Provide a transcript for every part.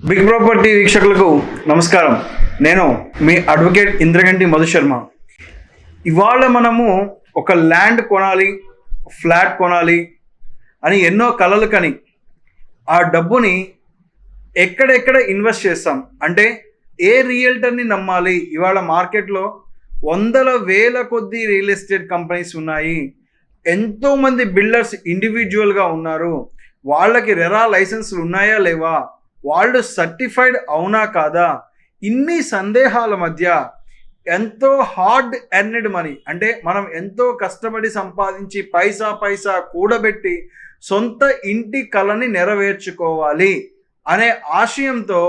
Big property వీక్షకులకు నమస్కారం. నేను మీ అడ్వకేట్ ఇంద్రగంటి మధు శర్మ. ఇవాళ మనము ఒక ల్యాండ్ కొనాలి, ఫ్లాట్ కొనాలి అని ఎన్నో కలలు కని ఆ డబ్బుని ఎక్కడెక్కడ ఇన్వెస్ట్ చేస్తాం అంటే ఏ రియల్టర్ని నమ్మాలి? ఇవాళ మార్కెట్లో వందల వేల కొద్ది రియల్ ఎస్టేట్ కంపెనీస్ ఉన్నాయి. ఎంతోమంది బిల్డర్స్ ఇండివిజువల్గా ఉన్నారు. వాళ్ళకి రెరా లైసెన్సులు ఉన్నాయా లేవా, వాళ్ళు సర్టిఫైడ్ అవునా కాదా, ఇన్ని సందేహాల మధ్య ఎంతో హార్డ్ ఎర్నెడ్ మనీ అంటే మనం ఎంతో కష్టపడి సంపాదించి పైసా కూడబెట్టి సొంత ఇంటి కలని నెరవేర్చుకోవాలి అనే ఆశయంతో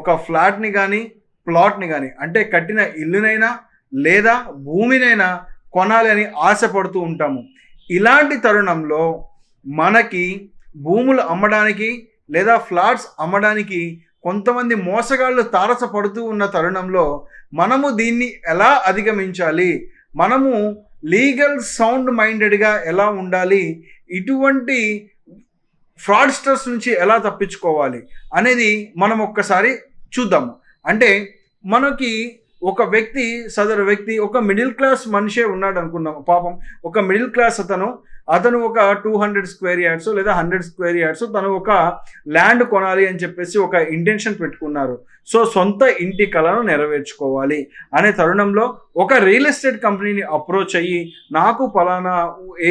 ఒక ఫ్లాట్ని కానీ ప్లాట్ని కానీ అంటే కట్టిన ఇల్లునైనా లేదా భూమినైనా కొనాలి అని ఆశపడుతూ ఉంటాము. ఇలాంటి తరుణంలో మనకి భూములు అమ్మడానికి లేదా ఫ్లాట్స్ అమ్మడానికి కొంతమంది మోసగాళ్ళు తారసపడుతూ ఉన్న తరుణంలో మనము దీన్ని ఎలా అధిగమించాలి, మనము లీగల్ సౌండ్ మైండెడ్గా ఎలా ఉండాలి, ఇటువంటి ఫ్రాడ్స్టర్స్ నుంచి ఎలా తప్పించుకోవాలి అనేది మనం ఒక్కసారి చూద్దాము. అంటే మనకి ఒక వ్యక్తి, సదరు వ్యక్తి ఒక మిడిల్ క్లాస్ మనిషే ఉన్నాడు అనుకున్నాము. పాపం ఒక మిడిల్ క్లాస్ అతను ఒక 200 స్క్వేర్ యార్డ్స్ లేదా 100 స్క్వేర్ యార్డ్స్ తను ఒక ల్యాండ్ కొనాలి అని చెప్పేసి ఒక ఇంటెన్షన్ పెట్టుకున్నారు. సో సొంత ఇంటి కలను నెరవేర్చుకోవాలి అనే తరుణంలో ఒక రియల్ ఎస్టేట్ కంపెనీని అప్రోచ్ అయ్యి నాకు పలానా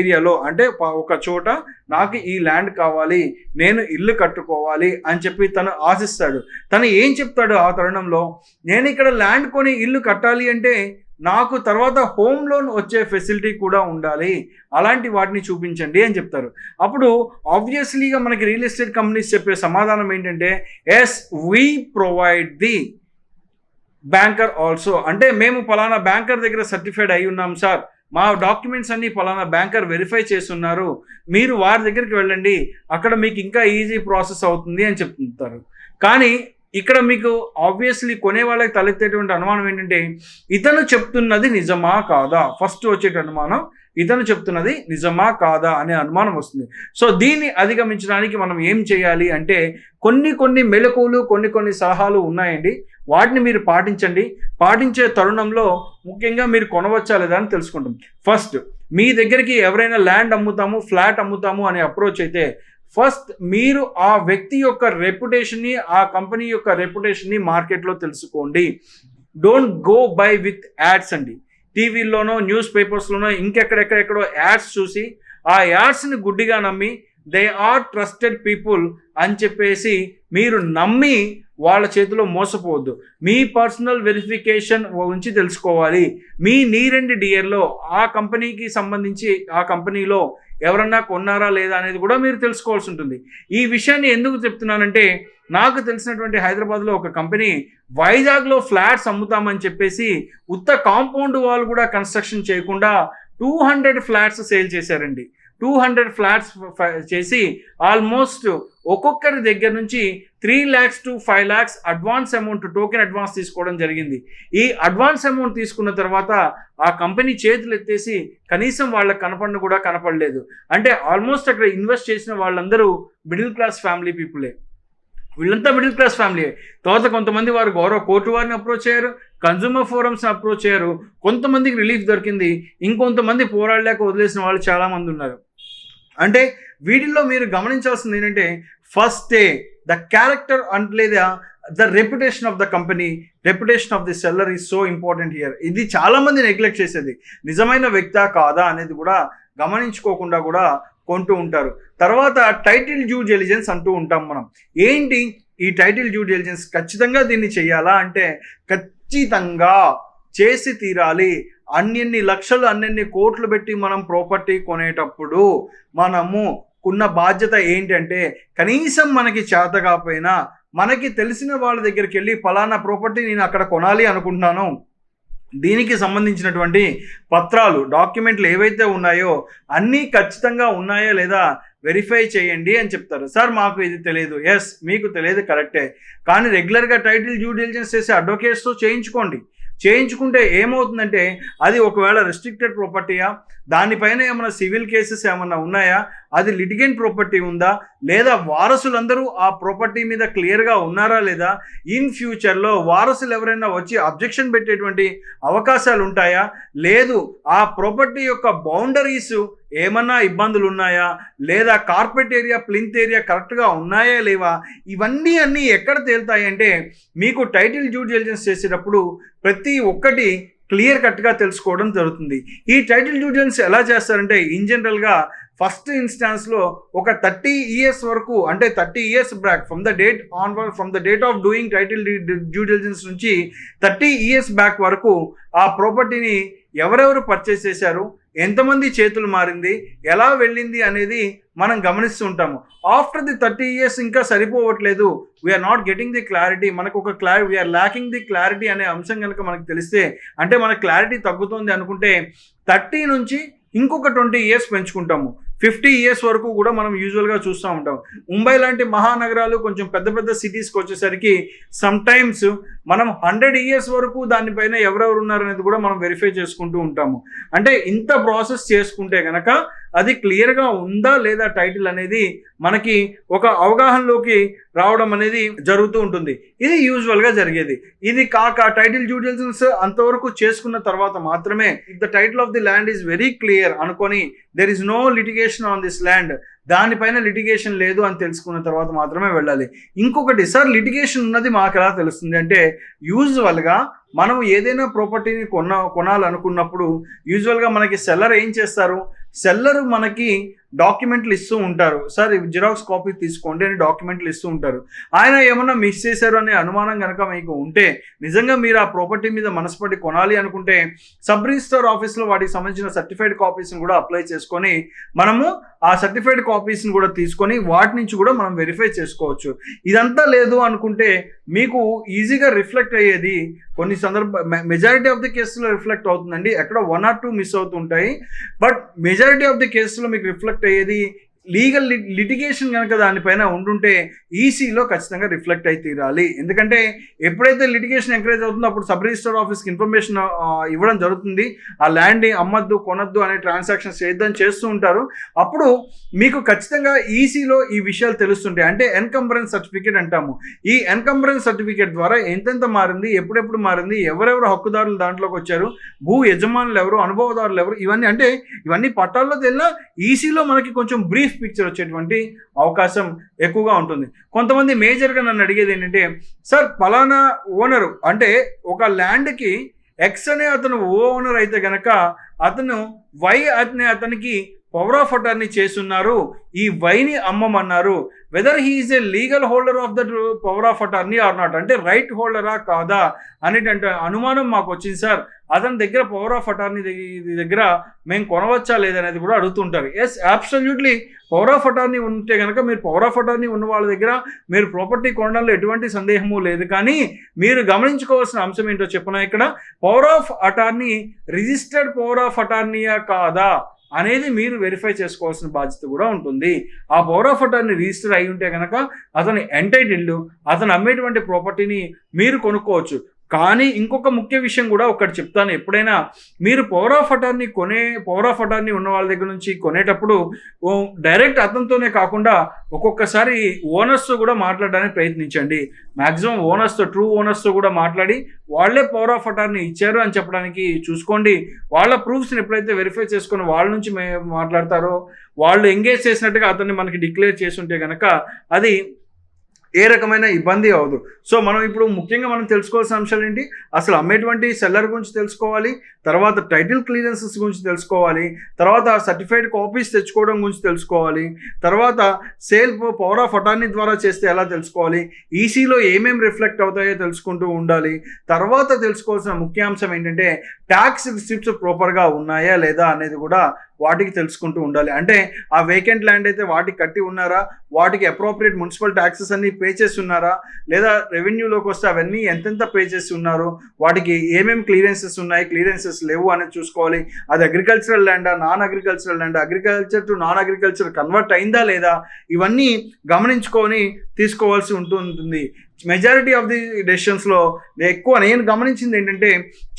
ఏరియాలో అంటే ఒక చోట నాకు ఈ ల్యాండ్ కావాలి, నేను ఇల్లు కట్టుకోవాలి అని చెప్పి తను ఆశిస్తాడు. తను ఏం చెప్తాడు ఆ తరుణంలో, నేను ఇక్కడ ల్యాండ్ కొని ఇల్లు కట్టాలి అంటే నాకు తర్వాత హోమ్ లోన్ వచ్చే ఫెసిలిటీ కూడా ఉండాలి, అలాంటి వాటిని చూపించండి అని చెప్తారు. అప్పుడు ఆబ్వియస్లీగా మనకి రియల్ ఎస్టేట్ కంపెనీస్ చెప్పే సమాధానం ఏంటంటే yes we provide the banker also. అంటే మేము పలానా బ్యాంకర్ దగ్గర సర్టిఫైడ్ అయి ఉన్నాం సార్, మా డాక్యుమెంట్స్ అన్ని పలానా బ్యాంకర్ వెరిఫై చేస్తున్నారు, మీరు వారి దగ్గరికి వెళ్ళండి, అక్కడ మీకు ఇంకా ఈజీ ప్రాసెస్ అవుతుంది అని చెప్తుంటారు. కానీ ఇక్కడ మీకు ఆబ్వియస్లీ కొనే వాళ్ళకి తలెత్తేటువంటి అనుమానం ఏంటంటే ఇతను చెప్తున్నది నిజమా కాదా, ఫస్ట్ వచ్చేట అనుమానం ఇతను చెప్తున్నది నిజమా కాదా అనే అనుమానం వస్తుంది. సో దీన్ని అధిగమించడానికి మనం ఏం చేయాలి అంటే కొన్ని మెలకువలు కొన్ని సలహాలు ఉన్నాయండి. వాటిని మీరు పాటించే తరుణంలో ముఖ్యంగా మీరు కొనవచ్చా లేదా అని తెలుసుకుంటాం. ఫస్ట్, మీ దగ్గరికి ఎవరైనా ల్యాండ్ అమ్ముతాము, ఫ్లాట్ అమ్ముతాము అని అప్రోచ్ అయితే ఫస్ట్ మీరు ఆ వ్యక్తి యొక్క రెప్యుటేషన్ని, ఆ కంపెనీ యొక్క రెప్యుటేషన్ని మార్కెట్లో తెలుసుకోండి. Don't go by with ads అండి. టీవీల్లోనో న్యూస్ పేపర్స్లోనో ఇంకెక్కడెక్కడెక్కడో యాడ్స్ చూసి ఆ యాడ్స్ని గుడ్డిగా నమ్మి దే ఆర్ ట్రస్టెడ్ పీపుల్ అని చెప్పేసి మీరు నమ్మి వాళ్ళ చేతిలో మోసపోవద్దు. మీ పర్సనల్ వెరిఫికేషన్ గురించి తెలుసుకోవాలి. మీ నీర్ అండ్ డియర్లో ఆ కంపెనీకి సంబంధించి ఆ కంపెనీలో ఎవరన్నా కొన్నారా లేదా అనేది కూడా మీరు తెలుసుకోవాల్సి ఉంటుంది. ఈ విషయాన్ని ఎందుకు చెప్తున్నానంటే నాకు తెలిసినటువంటి హైదరాబాద్లో ఒక కంపెనీ వైజాగ్లో ఫ్లాట్స్ అమ్ముతామని చెప్పేసి ఉత్త కాంపౌండ్ వాల్ కూడా కన్స్ట్రక్షన్ చేయకుండా 200 ఫ్లాట్స్ సేల్ చేశారండి. 200 ఫ్లాట్స్ చేసి ఆల్మోస్ట్ ఒక్కొక్కరి దగ్గర నుంచి 3 lakhs to 5 lakhs advance amount, token advance తీసుకోవడం జరిగింది. ఈ అడ్వాన్స్ అమౌంట్ తీసుకున్న తర్వాత ఆ కంపెనీ చేతులు ఎత్తేసి కనీసం వాళ్ళకి కూడా కనపడలేదు. అంటే ఆల్మోస్ట్ అక్కడ ఇన్వెస్ట్ చేసిన వాళ్ళందరూ మిడిల్ క్లాస్ ఫ్యామిలీ పీపులే. వీళ్ళంతా మిడిల్ క్లాస్ ఫ్యామిలీ. తర్వాత కొంతమంది వారు గౌరవ కోర్టు వారిని అప్రోచ్ అయ్యారు, కన్జ్యూమర్ ఫోరమ్స్ని అప్రోచ్ అయ్యారు, కొంతమందికి రిలీఫ్ దొరికింది, ఇంకొంతమంది పోరాడలేక వదిలేసిన వాళ్ళు చాలామంది ఉన్నారు. అంటే వీటిల్లో మీరు గమనించాల్సింది ఏంటంటే ఫస్ట్ ద క్యారెక్టర్ లేదా the reputation of the company, reputation of the seller is so important here. ఇది చాలామంది నెగ్లెక్ట్ చేసేది. నిజమైన వ్యక్తా కాదా అనేది కూడా గమనించుకోకుండా కూడా కొంటూ ఉంటారు. తర్వాత టైటిల్ డ్యూ డెలిజెన్స్ అంటూ ఉంటాం మనం. ఏంటి ఈ టైటిల్ డ్యూ డెలిజెన్స్? ఖచ్చితంగా దీన్ని చేయాలా అంటే ఖచ్చితంగా చేసి తీరాలి. అన్ని లక్షలు అన్ని కోట్లు పెట్టి మనం ప్రాపర్టీ కొనేటప్పుడు మనము ఉన్న బాధ్యత ఏంటంటే కనీసం మనకి చేత కాకపోయినా మనకి తెలిసిన వాళ్ళ దగ్గరికి వెళ్ళి పలానా ప్రాపర్టీ నేను అక్కడ కొనాలి అనుకుంటున్నాను, దీనికి సంబంధించినటువంటి పత్రాలు, డాక్యుమెంట్లు ఏవైతే ఉన్నాయో అన్నీ ఖచ్చితంగా ఉన్నాయా లేదా వెరిఫై చేయండి అని చెప్తారు. సార్ మాకు ఇది తెలియదు. ఎస్, మీకు తెలియదు కరెక్టే, కానీ రెగ్యులర్గా టైటిల్ డ్యూ డిలిజెన్స్ చేసే అడ్వకేట్స్తో చేయించుకోండి. చేయించుకుంటే ఏమవుతుందంటే అది ఒకవేళ రెస్ట్రిక్టెడ్ ప్రాపర్టీయా, దానిపైన ఏమైనా సివిల్ కేసెస్ ఏమన్నా ఉన్నాయా అది లిటిగెంట్ ప్రాపర్టీ ఉందా, లేదా వారసులందరూ ఆ ప్రాపర్టీ మీద క్లియర్గా ఉన్నారా లేదా, ఇన్ ఫ్యూచర్లో వారసులు ఎవరైనా వచ్చి అబ్జెక్షన్ పెట్టేటువంటి అవకాశాలు ఉంటాయా, లేదు ఆ ప్రాపర్టీ యొక్క బౌండరీస్ ఏమన్నా ఇబ్బందులు ఉన్నాయా, లేదా కార్పెట్ ఏరియా ప్లింత్ ఏరియా కరెక్ట్గా ఉన్నాయా లేవా, ఇవన్నీ ఎక్కడ తేలుతాయి అంటే మీకు టైటిల్ డ్యూ డిలిజెన్స్ చేసేటప్పుడు ప్రతి ఒక్కటి క్లియర్ కట్గా తెలుసుకోవడం జరుగుతుంది. ఈ టైటిల్ డ్యూ డిలిజెన్స్ ఎలా చేస్తారంటే ఇన్ జనరల్గా ఫస్ట్ ఇన్స్టాన్స్లో ఒక 30 years వరకు, అంటే 30 years back from the date of doing title due diligence నుంచి 30 years బ్యాక్ వరకు ఆ ప్రాపర్టీని ఎవరెవరు పర్చేస్ చేశారు, ఎంతమంది చేతులు మారింది, ఎలా వెళ్ళింది అనేది మనం గమనిస్తూ ఉంటాము. ఆఫ్టర్ ది 30 years ఇంకా సరిపోవట్లేదు, we are not getting the clarity, మనకు ఒక వీఆర్ ల్యాకింగ్ ది క్లారిటీ అనే అంశం కనుక మనకు తెలిస్తే, అంటే మన క్లారిటీ తగ్గుతుంది అనుకుంటే 30 నుంచి ఇంకొక 20 years పెంచుకుంటాము. 50 years వరకు కూడా మనం యూజువల్గా చూస్తూ ఉంటాం. ముంబై లాంటి మహానగరాలు కొంచెం పెద్ద పెద్ద సిటీస్కి వచ్చేసరికి సమ్ టైమ్స్ మనం 100 years వరకు దానిపైన ఎవరెవరు ఉన్నారనేది కూడా మనం వెరిఫై చేసుకుంటూ ఉంటాము. అంటే ఇంత ప్రాసెస్ చేసుకుంటే కనుక అది క్లియర్గా ఉందా లేదా టైటిల్ అనేది మనకి ఒక అవగాహనలోకి రావడం అనేది జరుగుతూ ఉంటుంది. ఇది యూజువల్గా జరిగేది. ఇది కాక టైటిల్ డ్యూ డిలిజెన్స్ అంతవరకు చేసుకున్న తర్వాత మాత్రమే if the title of the land is very clear అనుకొని there is no litigation on this land, దానిపైన లిటిగేషన్ లేదు అని తెలుసుకున్న తర్వాత మాత్రమే వెళ్ళాలి. ఇంకొకటి సార్, లిటిగేషన్ ఉన్నది మాకు ఎలా తెలుస్తుంది అంటే యూజువల్గా మనం ఏదైనా ప్రాపర్టీని కొనాలనుకున్నప్పుడు యూజువల్గా మనకి సెల్లర్ ఏం చేస్తారు, సెల్లర్ మనకి డాక్యుమెంట్లు ఇస్తూ ఉంటారు. సార్ జిరాక్స్ కాపీ తీసుకోండి అని డాక్యుమెంట్లు ఇస్తూ ఉంటారు. ఆయన ఏమన్నా మిస్ చేశారు అనే అనుమానం కనుక మీకు ఉంటే, నిజంగా మీరు ఆ ప్రాపర్టీ మీద మనసుపడి కొనాలి అనుకుంటే సబ్ రిజిస్టర్ ఆఫీస్లో వాటికి సంబంధించిన సర్టిఫైడ్ కాపీస్ని కూడా అప్లై చేసుకొని మనము ఆ సర్టిఫైడ్ కాపీస్ని కూడా తీసుకొని వాటి నుంచి కూడా మనం వెరిఫై చేసుకోవచ్చు. ఇదంతా లేదు అనుకుంటే మీకు ఈజీగా రిఫ్లెక్ట్ అయ్యేది కొన్ని మెజారిటీ ఆఫ్ ది కేసులో రిఫ్లెక్ట్ అవుతుందండి. ఎక్కడ 1 or 2 మిస్ అవుతుంటాయి, బట్ మెజారిటీ ఆఫ్ ది కేసులో మీకు రిఫ్లెక్ట్ అయ్యేది లీగల్ లిటిగేషన్ కనుక దానిపైన ఉండుంటే ఈసీలో ఖచ్చితంగా రిఫ్లెక్ట్ అయి తీరాలి. ఎందుకంటే ఎప్పుడైతే లిటిగేషన్ ఎంకరేజ్ అవుతుందో అప్పుడు సబ్ రిజిస్టర్ ఆఫీస్కి ఇన్ఫర్మేషన్ ఇవ్వడం జరుగుతుంది. ఆ ల్యాండ్ అమ్మద్దు కొనద్దు అనే ట్రాన్సాక్షన్స్ చేస్తూ ఉంటారు. అప్పుడు మీకు ఖచ్చితంగా ఈసీలో ఈ విషయాలు తెలుస్తుంటాయి. అంటే ఎన్కంబరెన్స్ సర్టిఫికేట్ అంటాము. ఈ ఎన్కంబరెన్స్ సర్టిఫికేట్ ద్వారా ఎంతెంత మారింది, ఎప్పుడెప్పుడు మారింది, ఎవరెవరు హక్కుదారులు దాంట్లోకి వచ్చారు, భూ యజమానులు ఎవరు, అనుభవదారులు ఎవరు, ఇవన్నీ పట్టాల్లో తెలినా ఈసీలో మనకి కొంచెం బ్రీఫ్ పిక్చర్ వచ్చేటువంటి అవకాశం ఎక్కువగా ఉంటుంది. కొంతమంది మేజర్గా నన్ను అడిగేది ఏంటంటే, సార్ పలానా ఓనరు అంటే ఒక ల్యాండ్కి ఎక్స్ అనే అతను ఓనర్ అయితే గనక అతను వై అనే అతనికి పవర్ ఆఫ్ అటార్నీ చేస్తున్నారు, ఈ వైని అమ్మమన్నారు, whether he is a legal holder of that power of attorney or not, అంటే రైట్ హోల్డరా కాదా అనేటువంటి అనుమానం మాకు వచ్చింది సార్, అతని దగ్గర పవర్ ఆఫ్ అటార్నీ దగ్గర మేము కొనవచ్చా లేదనేది కూడా అడుగుతుంటారు. Yes, absolutely power of attorney ఉంటే కనుక మీరు పవర్ ఆఫ్ అటార్నీ ఉన్న వాళ్ళ దగ్గర మీరు ప్రాపర్టీ కొనడంలో ఎటువంటి సందేహము లేదు. కానీ మీరు గమనించుకోవాల్సిన అంశం ఏంటో చెప్పినా, ఇక్కడ power of attorney registered power of అటార్నీయా కాదా అనేది మీరు వెరిఫై చేసుకోవాల్సిన బాధ్యత కూడా ఉంటుంది. ఆ పవర్ ఆఫ్ అటార్నీ రిజిస్టర్ అయి ఉంటే కనుక అతను ఎంటైటిల్డ్, అతను అమ్మేటువంటి ప్రాపర్టీని మీరు కొనుక్కోవచ్చు. కానీ ఇంకొక ముఖ్య విషయం కూడా ఒకటి చెప్తాను, ఎప్పుడైనా మీరు పవర్ ఆఫ్ అటార్నీ ఉన్న వాళ్ళ దగ్గర నుంచి కొనేటప్పుడు డైరెక్ట్ అతనితోనే కాకుండా ఒక్కొక్కసారి ఓనర్స్తో కూడా మాట్లాడడానికి ప్రయత్నించండి. మ్యాక్సిమం ట్రూ ఓనర్స్తో కూడా మాట్లాడి వాళ్ళే పవర్ ఆఫ్ అటార్నీ ఇచ్చారు అని చెప్పడానికి చూసుకోండి. వాళ్ళ ప్రూఫ్స్ని ఎప్పుడైతే వెరిఫై చేసుకొని వాళ్ళ నుంచి మాట్లాడతారో, వాళ్ళు ఎంగేజ్ చేసినట్టుగా అతన్ని మనకి డిక్లేర్ చేసి ఉంటే కనుక అది ఏ రకమైన ఇబ్బంది అవ్వదు. సో మనం ఇప్పుడు ముఖ్యంగా మనం తెలుసుకోవాల్సిన అంశాలు ఏంటి, అసలు అమ్మేటువంటి సెల్లర్ గురించి తెలుసుకోవాలి, తర్వాత టైటిల్ క్లియరెన్సెస్ గురించి తెలుసుకోవాలి, తర్వాత సర్టిఫైడ్ కాపీస్ తెచ్చుకోవడం గురించి తెలుసుకోవాలి, తర్వాత సేల్ పవర్ ఆఫ్ అటార్నీ ద్వారా చేస్తే ఎలా తెలుసుకోవాలి, ఈసీలో ఏమేమి రిఫ్లెక్ట్ అవుతాయో తెలుసుకుంటూ ఉండాలి. తర్వాత తెలుసుకోవాల్సిన ముఖ్యాంశం ఏంటంటే ట్యాక్స్ రిసిప్ట్స్ ప్రాపర్గా ఉన్నాయా లేదా అనేది కూడా వాటికి తెలుసుకుంటూ ఉండాలి. అంటే ఆ వేకెంట్ ల్యాండ్ అయితే వాటికి కట్టి ఉన్నారా, వాటికి అప్రోప్రియేట్ మున్సిపల్ ట్యాక్సెస్ అన్ని పే చేసి ఉన్నారా, లేదా రెవెన్యూలోకి వస్తే అవన్నీ ఎంతెంత పే చేసి ఉన్నారు, వాటికి ఏమేమి క్లియరెన్సెస్ ఉన్నాయి, క్లియరెన్సెస్ లేవు అనేది చూసుకోవాలి. అది అగ్రికల్చరల్ ల్యాండా, నాన్ అగ్రికల్చరల్ ల్యాండా, agriculture to non agriculture convert అయిందా లేదా, ఇవన్నీ గమనించుకొని తీసుకోవాల్సి ఉంటుంది. మెజారిటీ ఆఫ్ ది డెసిషన్స్లో ఎక్కువ నేను గమనించింది ఏంటంటే,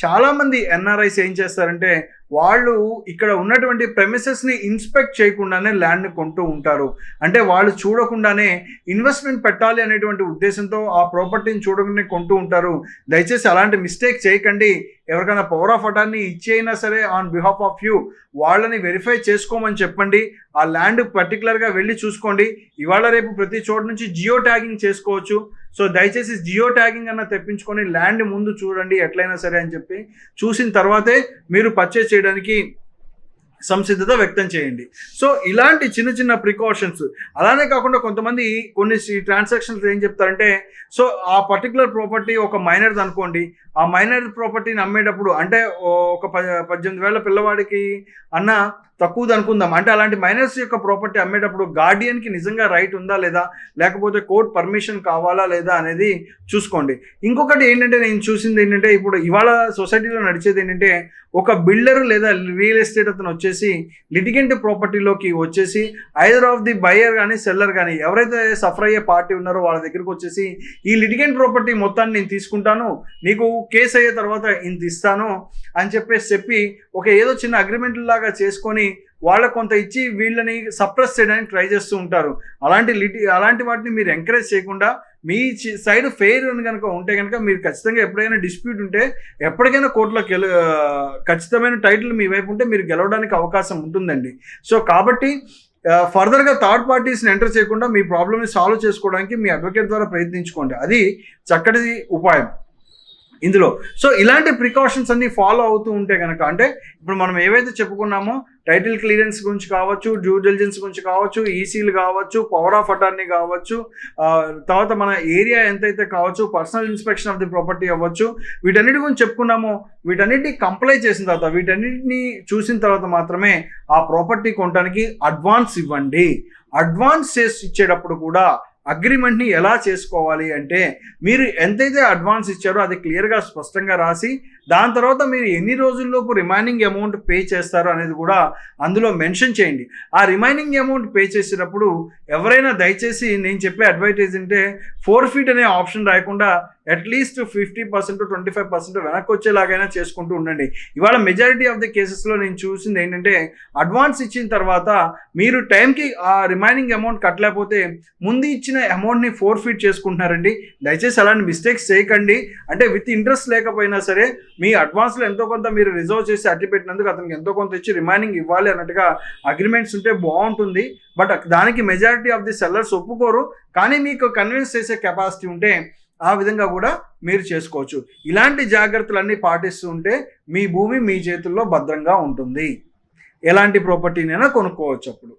చాలామంది ఎన్ఆర్ఐస్ ఏం చేస్తారంటే వాళ్ళు ఇక్కడ ఉన్నటువంటి ప్రెమిసెస్ని ఇన్స్పెక్ట్ చేయకుండానే ల్యాండ్ని కొంటూ ఉంటారు. అంటే వాళ్ళు చూడకుండానే ఇన్వెస్ట్మెంట్ పెట్టాలి అనేటువంటి ఉద్దేశంతో ఆ ప్రాపర్టీని చూడకుండానే కొంటూ ఉంటారు. దయచేసి అలాంటి మిస్టేక్ చేయకండి. ఎవరికైనా పవర్ ఆఫ్ అటార్నీ ఇచ్చేయినా సరే ఆన్ బిహాఫ్ ఆఫ్ యూ వాళ్ళని వెరిఫై చేసుకోమని చెప్పండి. ఆ ల్యాండ్ పర్టికులర్గా వెళ్ళి చూసుకోండి. ఇవాళ రేపు ప్రతి చోట నుంచి జియో ట్యాగింగ్ చేసుకోవచ్చు. సో దయచేసి జియో ట్యాగింగ్ అన్న తెప్పించుకొని ల్యాండ్ ముందు చూడండి ఎట్లయినా సరే అని చెప్పి. చూసిన తర్వాతే మీరు పర్చేస్ చేయడానికి సంసిద్ధత వ్యక్తం చేయండి. సో ఇలాంటి చిన్న చిన్న ప్రికాషన్స్. అలానే కాకుండా కొంతమంది కొన్ని ట్రాన్సాక్షన్స్ ఏం చెప్తారంటే, సో ఆ పర్టికులర్ ప్రాపర్టీ ఒక మైనర్ది అనుకోండి, ఆ మైనర్ ప్రాపర్టీని అమ్మేటప్పుడు అంటే ఒక 18,000 పిల్లవాడికి అన్న తక్కువది అనుకుందాం. అంటే అలాంటి మైనర్స్ యొక్క ప్రాపర్టీ అమ్మేటప్పుడు గార్డియన్కి నిజంగా రైట్ ఉందా లేదా, లేకపోతే కోర్ట్ పర్మిషన్ కావాలా లేదా అనేది చూసుకోండి. ఇంకొకటి ఏంటంటే నేను చూసింది ఏంటంటే, ఇప్పుడు ఇవాళ సొసైటీలో నడిచేది ఏంటంటే, ఒక బిల్డర్ లేదా రియల్ ఎస్టేట్ అతను వచ్చేసి లిటిగెంట్ ప్రాపర్టీలోకి వచ్చేసి ఐదర్ ఆఫ్ ది బయర్ కానీ సెల్లర్ కానీ ఎవరైతే సఫర్ అయ్యే పార్టీ ఉన్నారో వాళ్ళ దగ్గరికి వచ్చేసి ఈ లిటిగెంట్ ప్రాపర్టీ మొత్తాన్ని నేను తీసుకుంటాను, నీకు కేసు అయ్యే తర్వాత ఇంత ఇస్తాను అని చెప్పి ఒక ఏదో చిన్న అగ్రిమెంట్ లాగా చేసుకొని వాళ్ళకు కొంత ఇచ్చి వీళ్ళని సప్రెస్ చేయడానికి ట్రై చేస్తూ ఉంటారు. అలాంటి వాటిని మీరు ఎంకరేజ్ చేయకుండా మీ సైడ్ ఫెయిర్ అని కనుక ఉంటే కనుక మీరు ఖచ్చితంగా ఎప్పుడైనా డిస్ప్యూట్ ఉంటే ఎప్పటికైనా కోర్టులోకి ఖచ్చితమైన టైటిల్ మీ వైపు ఉంటే మీరు గెలవడానికి అవకాశం ఉంటుందండి. సో కాబట్టి ఫర్దర్గా థర్డ్ పార్టీస్ని ఎంటర్ చేయకుండా మీ ప్రాబ్లమ్ని సాల్వ్ చేసుకోవడానికి మీ అడ్వకేట్ ద్వారా ప్రయత్నించుకోండి. అది చక్కటి ఉపాయం ఇందులో. సో ఇలాంటి ప్రికాషన్స్ అన్ని ఫాలో అవుతూ ఉంటే కనుక, అంటే ఇప్పుడు మనం ఏవైతే చెప్పుకున్నామో టైటిల్ క్లియరెన్స్ గురించి కావచ్చు, డ్యూ డిలిజెన్స్ గురించి కావచ్చు, ఈసీలు కావచ్చు, పవర్ ఆఫ్ అటార్నీ కావచ్చు, తర్వాత మన ఏరియా ఎంతైతే కావచ్చు, personal inspection of the property అవ్వచ్చు, వీటన్నిటి గురించి చెప్పుకున్నామో వీటన్నిటిని కంప్లై చేసిన తర్వాత, వీటన్నిటిని చూసిన తర్వాత మాత్రమే ఆ ప్రాపర్టీ కొనడానికి అడ్వాన్స్ ఇవ్వండి. అడ్వాన్స్ చేసి ఇచ్చేటప్పుడు కూడా అగ్రిమెంట్ని ఎలా చేసుకోవాలి అంటే, మీరు ఎంతైతే అడ్వాన్స్ ఇచ్చారో అది క్లియర్గా స్పష్టంగా రాసి దాని తర్వాత మీరు ఎన్ని రోజుల్లోపు రిమైనింగ్ అమౌంట్ పే చేస్తారో అనేది కూడా అందులో మెన్షన్ చేయండి. ఆ రిమైనింగ్ అమౌంట్ పే చేసేటప్పుడు ఎవరైనా దయచేసి నేను చెప్పే అడ్వైటేజ్ అంటే ఫోర్ఫీట్ అనే ఆప్షన్ రాయకుండా అట్లీస్ట్ 50% 25% వెనక్కి వచ్చేలాగైనా చేసుకుంటూ ఉండండి. ఇవాళ మెజారిటీ ఆఫ్ ది కేసెస్లో నేను చూసింది ఏంటంటే, అడ్వాన్స్ ఇచ్చిన తర్వాత మీరు టైంకి ఆ రిమైనింగ్ అమౌంట్ కట్టలేకపోతే ముందు ఇచ్చిన అమౌంట్ని ఫోర్ఫీట్ చేసుకుంటున్నారండి. దయచేసి అలాంటి మిస్టేక్స్ చేయకండి. అంటే విత్ ఇంట్రెస్ట్ లేకపోయినా సరే మీ అడ్వాన్స్లో ఎంతో కొంత మీరు రిజర్వ్ చేసి అట్టి పెట్టినందుకు అతనికి ఎంతో కొంత ఇచ్చి రిమైనింగ్ ఇవ్వాలి అన్నట్టుగా అగ్రిమెంట్స్ ఉంటే బాగుంటుంది. బట్ దానికి మెజారిటీ ఆఫ్ ది సెల్లర్స్ ఒప్పుకోరు. కానీ మీకు కన్విన్స్ చేసే కెపాసిటీ ఉంటే ఆ విధంగా కూడా మీరు చేసుకోవచ్చు. ఇలాంటి జాగ్రత్తలన్నీ పాటిస్తూ ఉంటే మీ భూమి మీ చేతుల్లో భద్రంగా ఉంటుంది. ఎలాంటి ప్రాపర్టీనైనా కొనుక్కోవచ్చు అప్పుడు.